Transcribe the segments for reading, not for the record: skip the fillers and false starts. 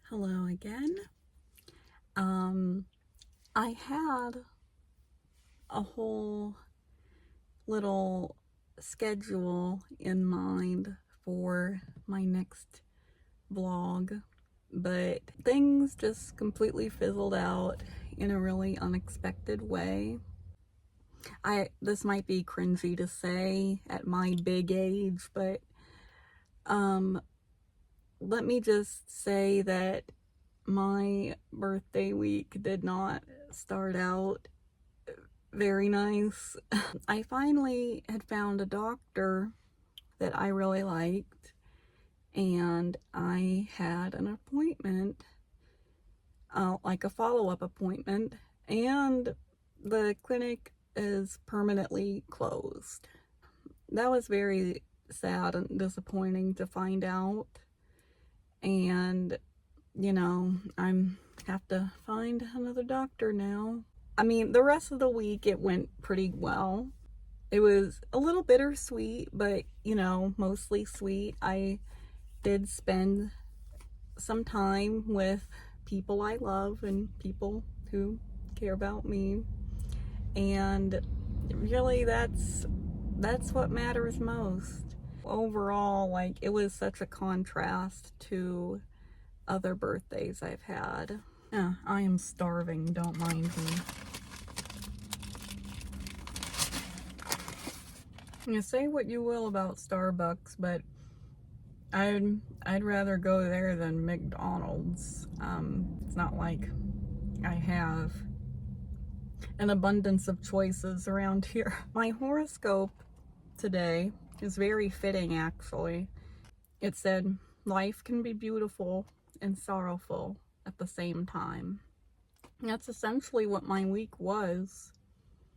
Hello again. I had a whole little schedule in mind for my next vlog, but things just completely fizzled out in a really unexpected way. This might be cringy to say at my big age, but let me just say that my birthday week did not start out very nice. I finally had found a doctor that I really liked, and I had an appointment, like a follow-up appointment, and the clinic is permanently closed. That was very sad and disappointing to find out, and I'm have to find another doctor now. I mean, the rest of the week it went pretty well. It was a little bittersweet, but mostly sweet. I did spend some time with people I love and people who care about me. And really that's what matters most. Overall, like, it was such a contrast to other birthdays I've had. Yeah, I am starving, don't mind me. You say what you will about Starbucks, but I'd rather go there than McDonald's. It's not like I have an abundance of choices around here. My horoscope today is very fitting, actually. It said, life can be beautiful and sorrowful at the same time. And that's essentially what my week was.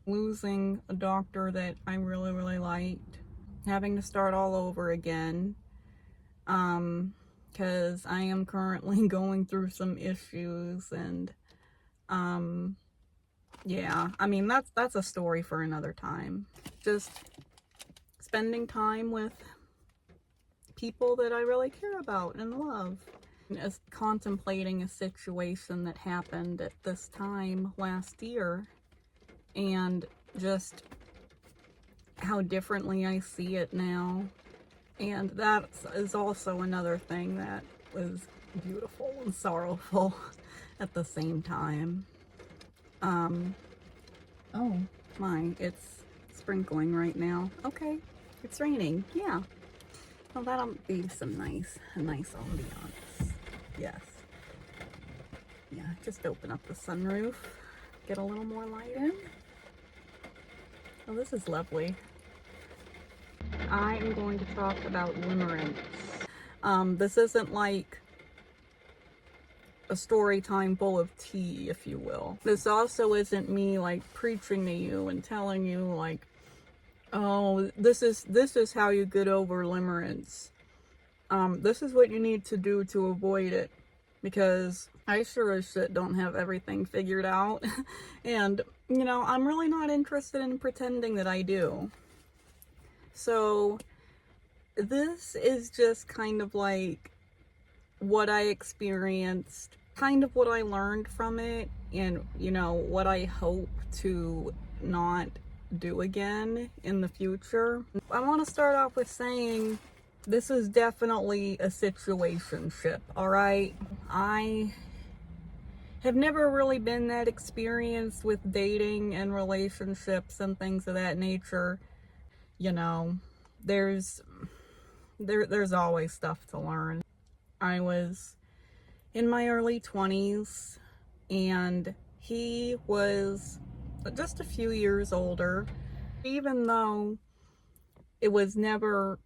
Losing a doctor that I really, really liked, having to start all over again, because I am currently going through some issues, and yeah, I mean, that's a story for another time. Just spending time with people that I really care about and love. As contemplating a situation that happened at this time last year, and just how differently I see it now. And that is also another thing that was beautiful and sorrowful at the same time. Oh my, it's sprinkling right now. Okay, it's raining. Yeah. Well, that'll be a nice ambiance. Yes. Yeah, just open up the sunroof, get a little more light in. Oh, this is lovely. I am going to talk about limerence. This isn't like a story time full of tea, if you will. This also isn't me like preaching to you and telling you like, oh, this is how you get over limerence. This is what you need to do to avoid it, because I sure as shit don't have everything figured out. And I'm really not interested in pretending that I do. So this is just kind of like what I experienced, kind of what I learned from it, and what I hope to not do again in the future. I want to start off with saying this is definitely a situationship, alright? I have never really been that experienced with dating and relationships and things of that nature. There's always stuff to learn. I was in my early 20s, and he was just a few years older. Even though it was never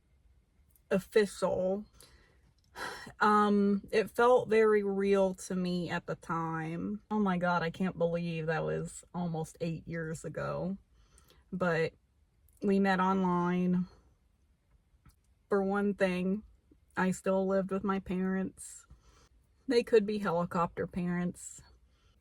official, it felt very real to me at the time. Oh my god, I can't believe that was almost 8 years ago. But we met online. For one thing, I still lived with my parents. They could be helicopter parents.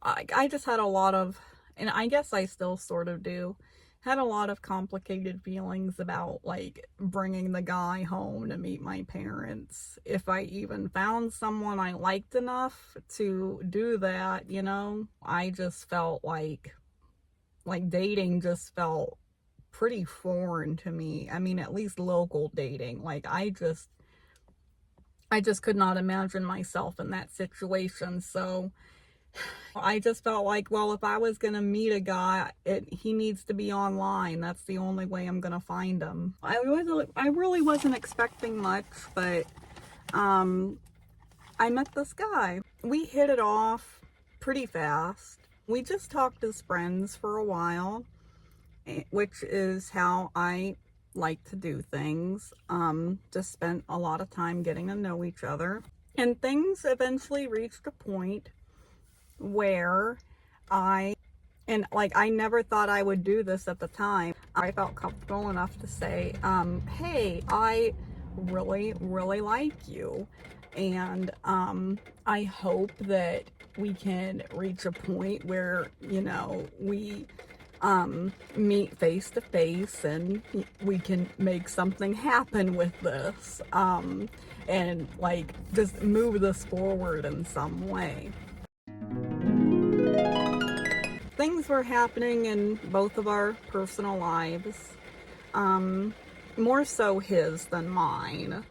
I just had a lot of, and I guess I still sort of do, Had a lot of complicated feelings about like bringing the guy home to meet my parents. If I even found someone I liked enough to do that, you know, I just felt like dating just felt pretty foreign to me. I mean, at least local dating. Like I just could not imagine myself in that situation. So I just felt like, well, if I was going to meet a guy, he needs to be online. That's the only way I'm going to find him. I really wasn't expecting much, but I met this guy. We hit it off pretty fast. We just talked as friends for a while, which is how I like to do things. Just spent a lot of time getting to know each other. And things eventually reached a point where I never thought I would do this at the time. I felt comfortable enough to say, hey, I really, really like you. And I hope that we can reach a point where, you know, we meet face to face and we can make something happen with this. And like just move this forward in some way. Things were happening in both of our personal lives, more so his than mine.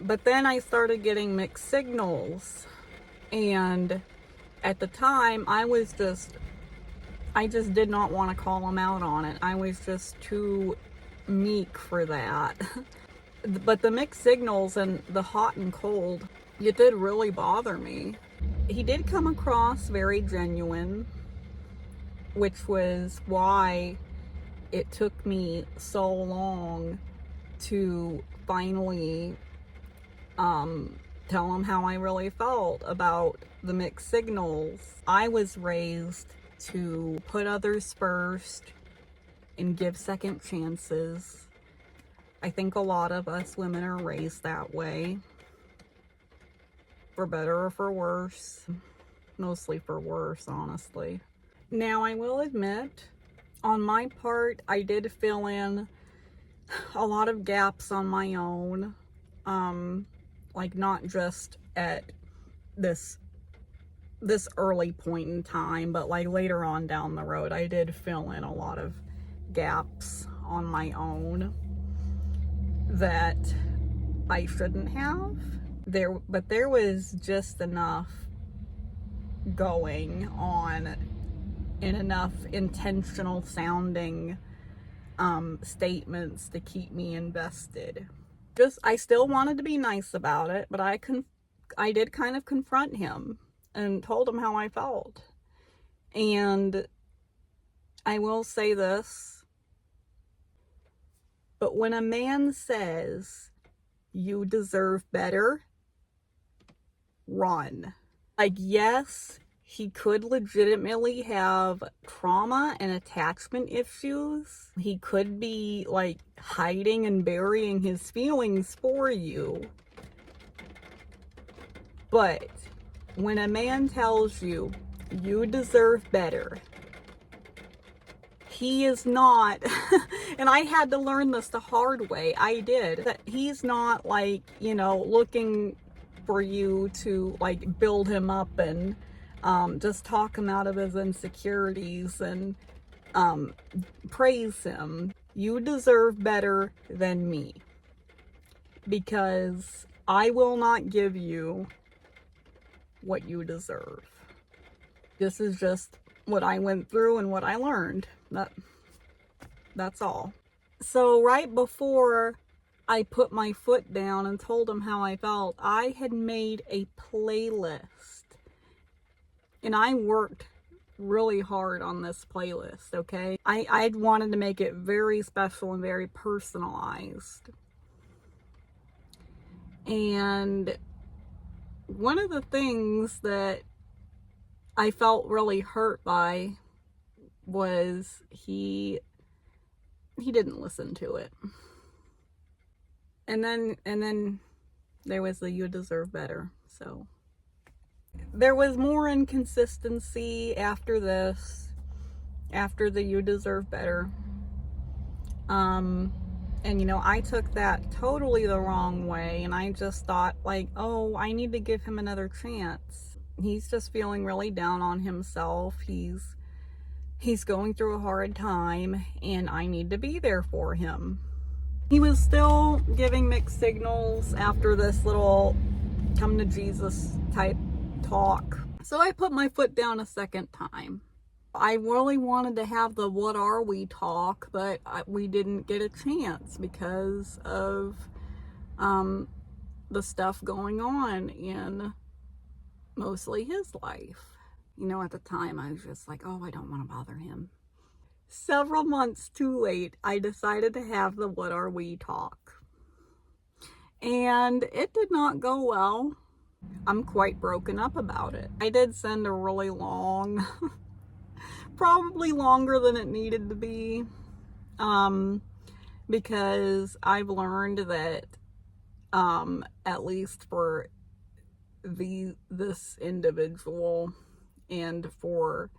But then I started getting mixed signals, and at the time I just did not want to call him out on it. I was just too meek for that. But the mixed signals and the hot and cold, it did really bother me. He did come across very genuine, which was why it took me so long to finally tell him how I really felt about the mixed signals. I was raised to put others first and give second chances. I think a lot of us women are raised that way, for better or for worse. Mostly for worse, honestly. Now, I will admit, on my part, I did fill in a lot of gaps on my own. Like not just at this early point in time, but like later on down the road, I did fill in a lot of gaps on my own that I shouldn't have. But there was just enough going on and enough intentional sounding statements to keep me invested. I still wanted to be nice about it, but I did kind of confront him and told him how I felt. And I will say this, but when a man says you deserve better, run. Like, yes, he could legitimately have trauma and attachment issues. He could be like hiding and burying his feelings for you. But when a man tells you you deserve better, he is not, and I had to learn this the hard way. I did. That he's not like, you know, looking for you to like build him up and just talk him out of his insecurities and praise him. You deserve better than me, because I will not give you what you deserve. This is just what I went through and what I learned. That's all. So right before I put my foot down and told him how I felt, I had made a playlist. And I worked really hard on this playlist, okay? I wanted to make it very special and very personalized. And one of the things that I felt really hurt by was he didn't listen to it. And then there was the you deserve better. So there was more inconsistency after this, after the you deserve better. And you know, I took that totally the wrong way, and I just thought like, oh, I need to give him another chance. He's just feeling really down on himself. He's going through a hard time, and I need to be there for him. He was still giving mixed signals after this little come to Jesus type talk. So I put my foot down a second time. I really wanted to have the what are we talk, but we didn't get a chance because of the stuff going on in mostly his life. You know, at the time I was just like, oh, I don't want to bother him. Several months too late, I decided to have the what are we talk. And it did not go well. I'm quite broken up about it. I did send a really long, probably longer than it needed to be, because I've learned that at least for this individual and for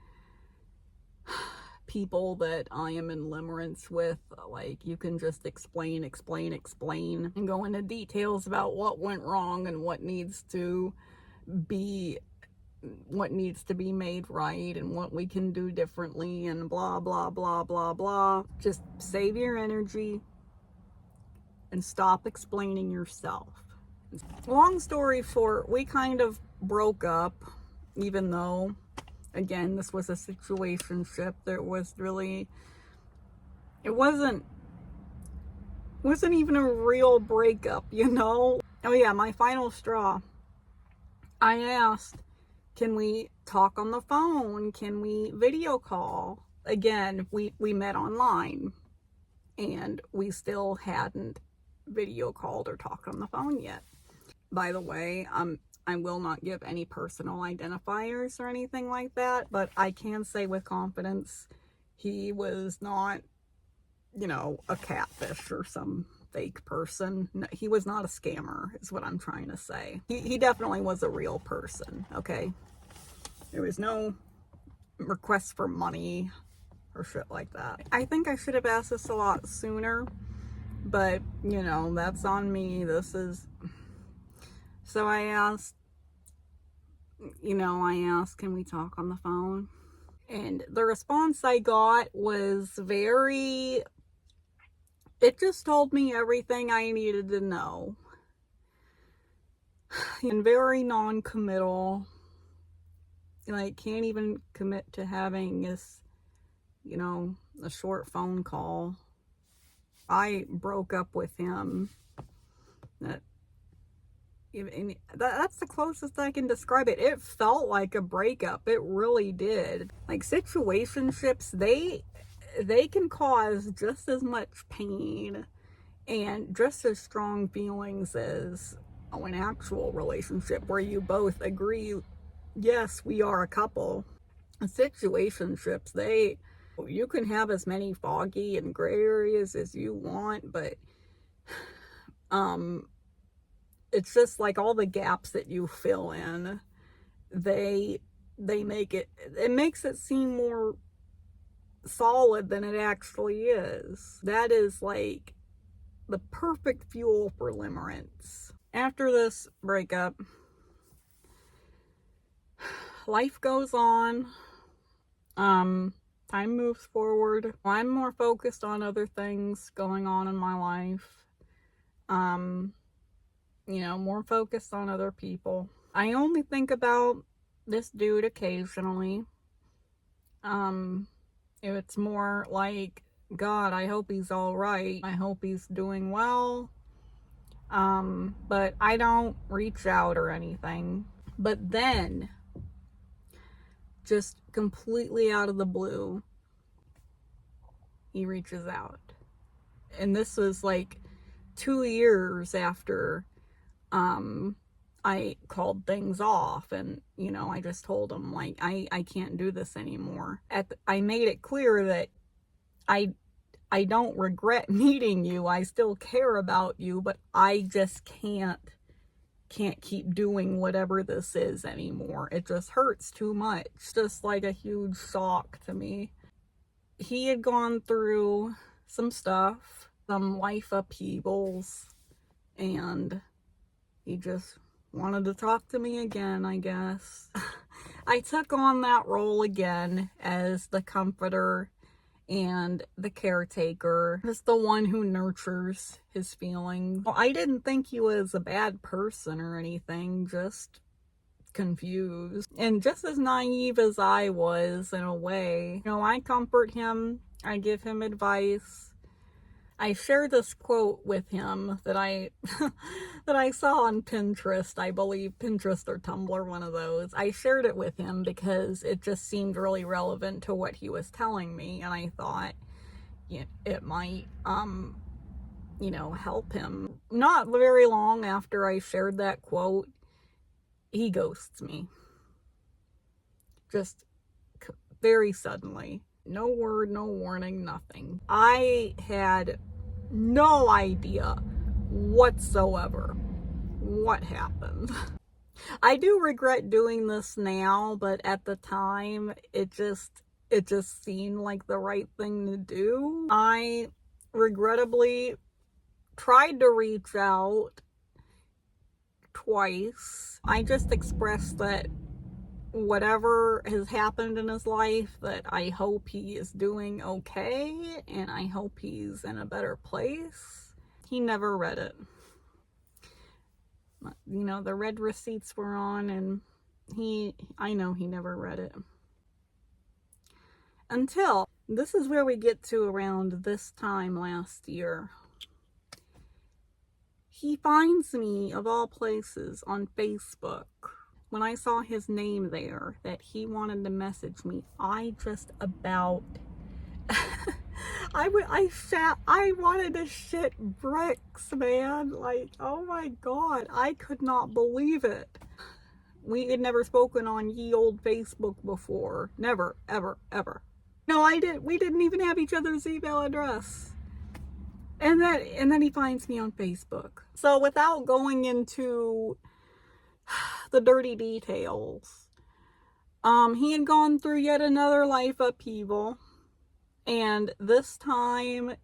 people that I am in limerence with, like, you can just explain and go into details about what went wrong and what needs to be made right and what we can do differently and blah blah blah blah blah. Just save your energy and stop explaining yourself. Long story short, we kind of broke up, even though, again, this was a situationship. There was really, it wasn't even a real breakup, you know? Oh yeah, my final straw. I asked, can we talk on the phone? Can we video call? Again, we met online, and we still hadn't video called or talked on the phone yet. By the way, I will not give any personal identifiers or anything like that, but I can say with confidence, he was not, you know, a catfish or some fake person. No, he was not a scammer, is what I'm trying to say. He definitely was a real person, okay? There was no requests for money or shit like that. I think I should have asked this a lot sooner, but, you know, that's on me. So I asked, can we talk on the phone? And the response I got was it just told me everything I needed to know. And very non-committal. Like, can't even commit to having this, you know, a short phone call. I broke up with him. That's the closest I can describe it. It felt like a breakup. It really did. Like, situationships, they can cause just as much pain and just as strong feelings as an actual relationship where you both agree, yes, we are a couple. Situationships, you can have as many foggy and gray areas as you want, but it's just like all the gaps that you fill in, they make it makes it seem more solid than it actually is. That is like the perfect fuel for limerence. After this breakup, life goes on. Time moves forward. I'm more focused on other things going on in my life. You know, more focused on other people. I only think about this dude occasionally. It's more like, God, I hope he's all right. I hope he's doing well. But I don't reach out or anything. But then, just completely out of the blue, he reaches out. And this was like 2 years after I called things off, and, you know, I just told him, like, I can't do this anymore. I made it clear that I don't regret meeting you. I still care about you, but I just can't keep doing whatever this is anymore. It just hurts too much. It's just like a huge shock to me. He had gone through some stuff, some life upheavals, and he just wanted to talk to me again, I guess. I took on that role again as the comforter and the caretaker, just the one who nurtures his feelings. Well, I didn't think he was a bad person or anything, just confused. And just as naive as I was, in a way. You know, I comfort him, I give him advice. I shared this quote with him that I that I saw on Pinterest, I believe, Pinterest or Tumblr, one of those. I shared it with him because it just seemed really relevant to what he was telling me, and I thought it might you know, help him. Not very long after I shared that quote, he ghosts me. Just very suddenly. No word, no warning, nothing. I had no idea whatsoever what happened. I do regret doing this now, but at the time, it just seemed like the right thing to do. I regrettably tried to reach out twice. I just expressed that whatever has happened in his life, that I hope he is doing okay and I hope he's in a better place. He never read it. You know, the red receipts were on, and I know he never read it. Until, this is where we get to around this time last year. He finds me, of all places, on Facebook. When I saw his name there, that he wanted to message me, I just about, I wanted to shit bricks, man. Like, oh my God, I could not believe it. We had never spoken on ye old Facebook before. Never, ever, ever. No, we didn't even have each other's email address. And then he finds me on Facebook. So without going into the dirty details, he had gone through yet another life upheaval, and this time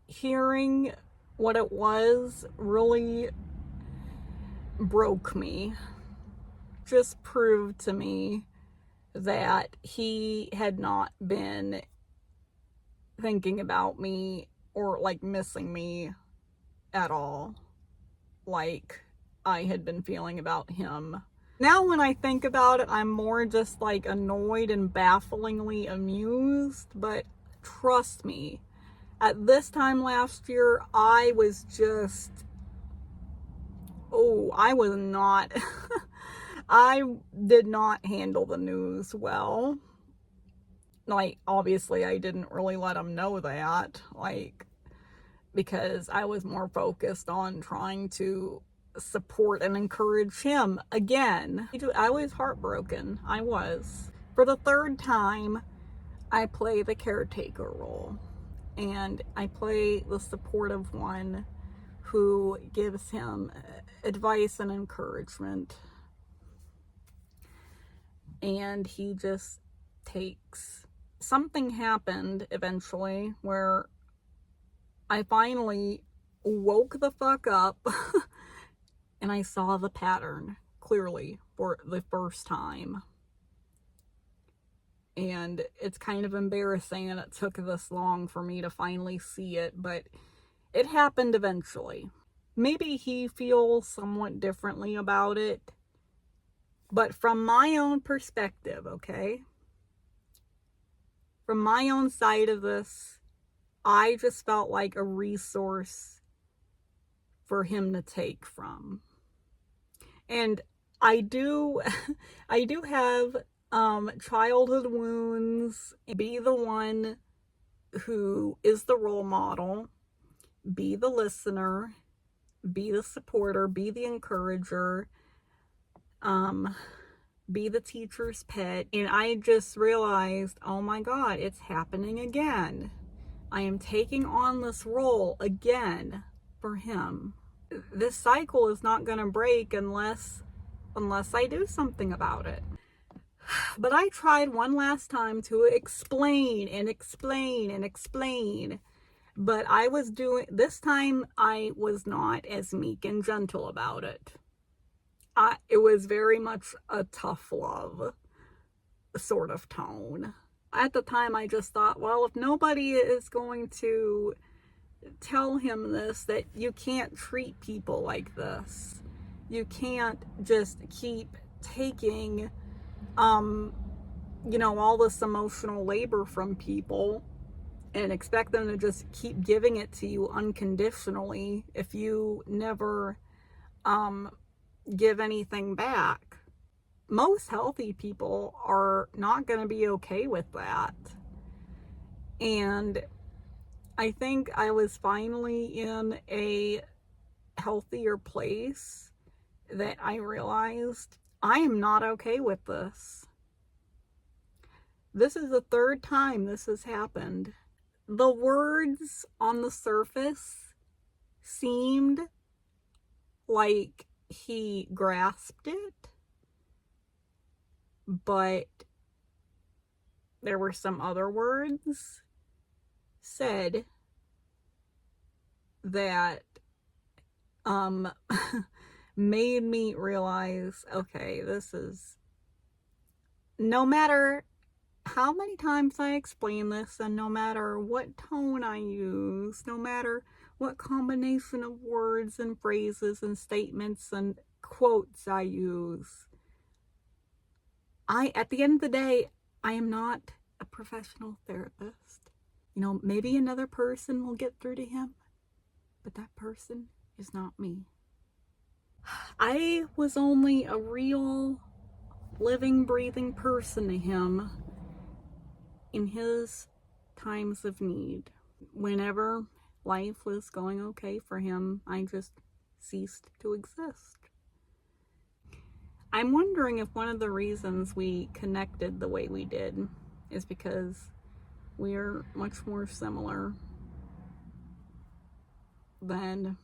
hearing what it was really broke me. Just proved to me that he had not been thinking about me or like missing me at all, like I had been feeling about him. Now when I think about it, I'm more just like annoyed and bafflingly amused, but trust me, at this time last year, I was just, I was not, I did not handle the news well. Like, obviously I didn't really let him know that, like, because I was more focused on trying to support and encourage him again. I was heartbroken. I was. For the third time, I play the caretaker role, and I play the supportive one who gives him advice and encouragement, and he just takes. Something happened eventually where I finally woke the fuck up and I saw the pattern clearly for the first time. And it's kind of embarrassing that it took this long for me to finally see it, but it happened eventually. Maybe he feels somewhat differently about it, but from my own perspective, okay? From my own side of this, I just felt like a resource for him to take from. And I do have childhood wounds. Be the one who is the role model, be the listener, be the supporter, be the encourager, be the teacher's pet. And I just realized, oh my God, it's happening again. I am taking on this role again for him. This cycle is not going to break unless I do something about it. But I tried one last time to explain and explain and explain But this time I was not as meek and gentle about it. It was very much a tough love sort of tone. At the time, I just thought, well, if nobody is going to tell him this, that you can't treat people like this. You can't just keep taking, all this emotional labor from people and expect them to just keep giving it to you unconditionally if you never give anything back. Most healthy people are not going to be okay with that. And I think I was finally in a healthier place that I realized I am not okay with this. This is the third time this has happened. The words on the surface seemed like he grasped it, but there were some other words said that made me realize, okay, this is, no matter how many times I explain this, and no matter what tone I use, no matter what combination of words and phrases and statements and quotes I use, at the end of the day, I am not a professional therapist. Maybe another person will get through to him, but that person is not me. I was only a real living, breathing person to him in his times of need. Whenever life was going okay for him, I just ceased to exist. I'm wondering if one of the reasons we connected the way we did is because we're much more similar than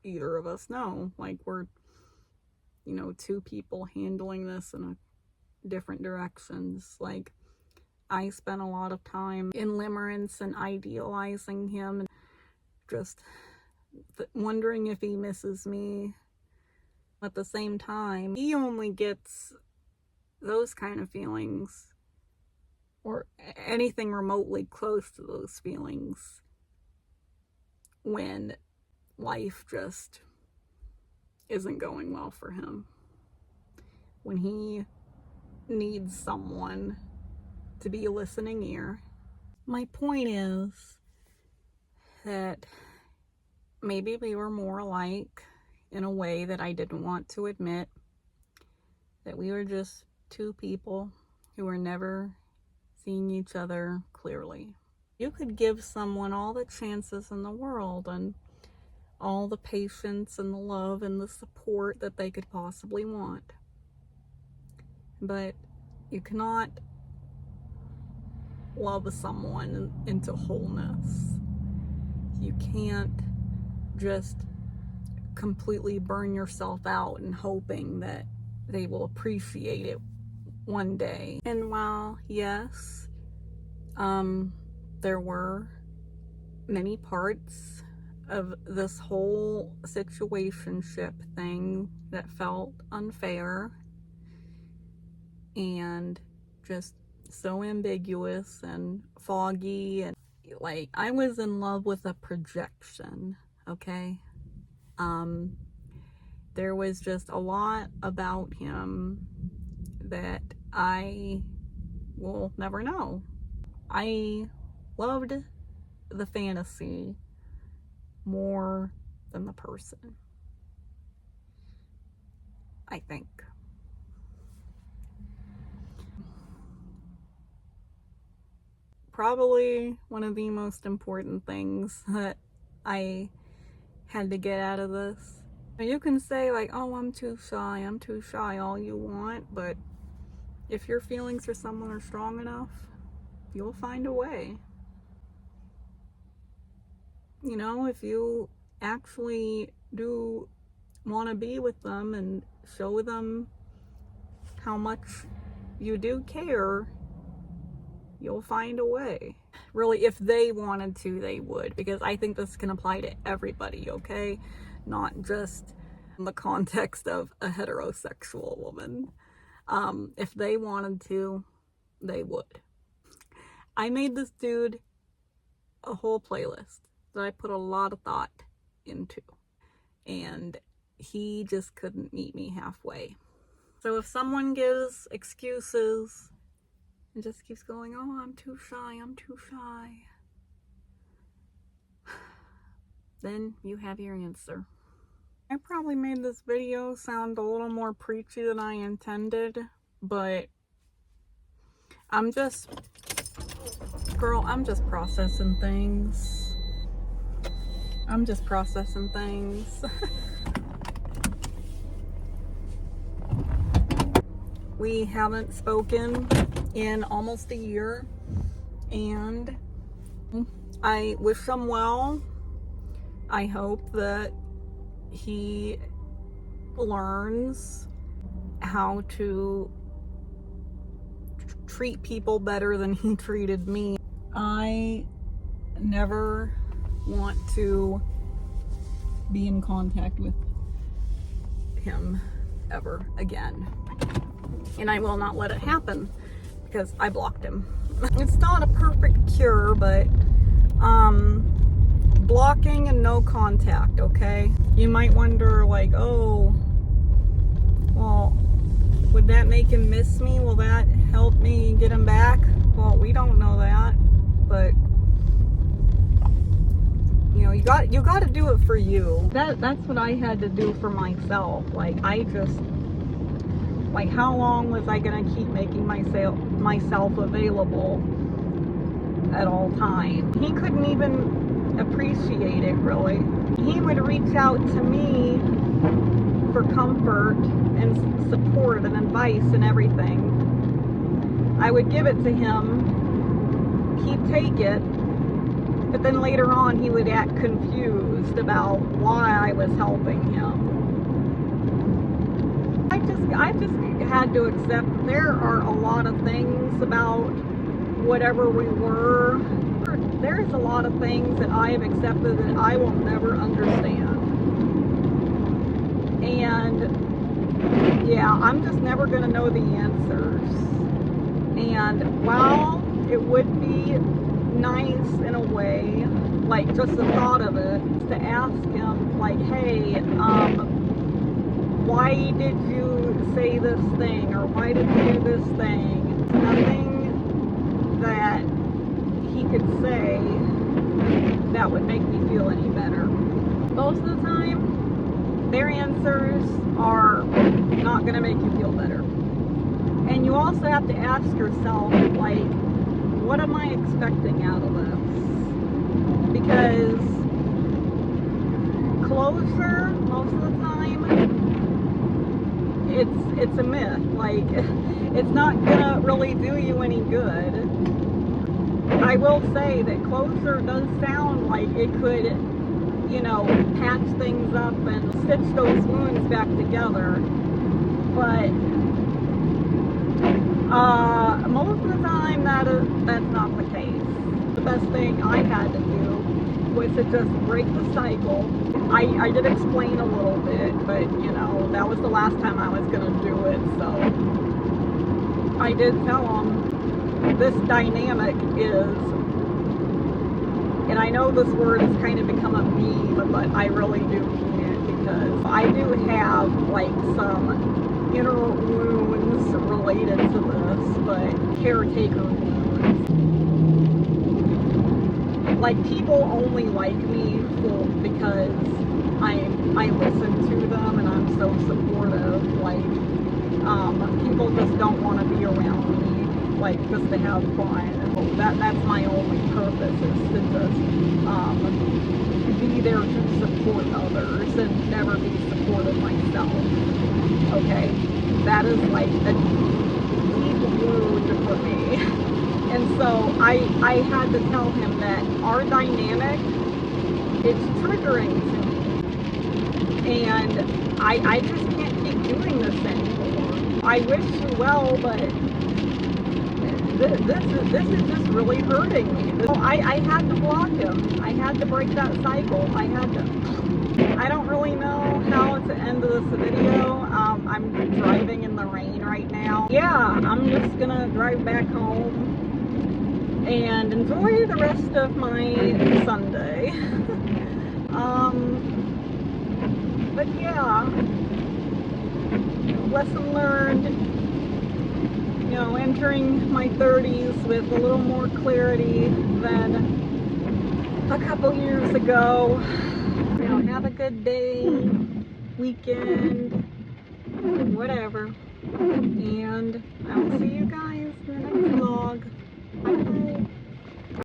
either of us know. Like, we're, two people handling this in different directions. Like, I spent a lot of time in limerence and idealizing him and just wondering if he misses me. At the same time, he only gets those kind of feelings, or anything remotely close to those feelings, when life just isn't going well for him. When he needs someone to be a listening ear. My point is that maybe we were more alike in a way that I didn't want to admit. That we were just two people who were never seeing each other clearly. You could give someone all the chances in the world and all the patience and the love and the support that they could possibly want. But you cannot love someone into wholeness. You can't just completely burn yourself out and hoping that they will appreciate it one day. And while, yes, there were many parts of this whole situationship thing that felt unfair and just so ambiguous and foggy, and like, I was in love with a projection, okay? There was just a lot about him that I will never know. I loved the fantasy more than the person, I think. Probably one of the most important things that I had to get out of this. You can say, like, oh, I'm too shy all you want, but if your feelings for someone are strong enough, you'll find a way. If you actually do want to be with them and show them how much you do care, you'll find a way. Really, if they wanted to, they would, because I think this can apply to everybody, okay? Not just in the context of a heterosexual woman. If they wanted to, they would. I made this dude a whole playlist that I put a lot of thought into, and he just couldn't meet me halfway. So if someone gives excuses and just keeps going, oh, I'm too shy, then you have your answer. I probably made this video sound a little more preachy than I intended, but I'm just processing things. We haven't spoken in almost a year, and I wish him well. I hope that he learns how to treat people better than he treated me. I never want to be in contact with him ever again. And I will not let it happen because I blocked him. It's not a perfect cure, but blocking and no contact, okay? You might wonder, like, oh, well, would that make him miss me? Will that help me get him back? Well, we don't know that, but you know, you got to do it for you. That's what I had to do for myself. Like, how long was I gonna keep making myself available at all times? He couldn't even appreciate it, really. He would reach out to me for comfort and support and advice and everything. I would give it to him, he'd take it, but then later on he would act confused about why I was helping him. I just had to accept that there are a lot of things about whatever we were. There's a lot of things that I have accepted that I will never understand. And yeah, I'm just never going to know the answers. And while it would be nice in a way, like just the thought of it, to ask him, like, hey, why did you say this thing, or why did you do this thing? Nothing that he could say that would make me feel any better. Most of the time, their answers are not going to make you feel better. And you also have to ask yourself, like, what am I expecting out of this? Because closure, most of the time, it's a myth. Like, it's not gonna really do you any good. I will say that closure does sound like it could, you know, patch things up and stitch those wounds back together, but most of the time that's not the case. The best thing I had to do was to just break the cycle. I did explain a little bit, but you know, that was the last time I was going to do it, so I did tell them this dynamic is, and I know this word has kind of become a meme, but I really do mean it, because I do have like some inner wounds related to this, but caretaker wounds. Like, people only like me because I listen to them and I'm so supportive. Like, people just don't want to be around me, like, just to have fun. That's my only purpose, is to just be there to support others and never be supported myself. Okay, that is like a deep wound for me. And so I had to tell him that our dynamic, it's triggering to me. And I just can't keep doing this anymore. I wish you well, but this is just really hurting me. I had to block him. I had to break that cycle. I had to. I don't really know how to end this video. I'm driving in the rain right now. Yeah, I'm just gonna drive back home and enjoy the rest of my Sunday. But yeah, lesson learned. You know, entering my 30s with a little more clarity than a couple years ago. You know, have a good day, weekend, whatever, and I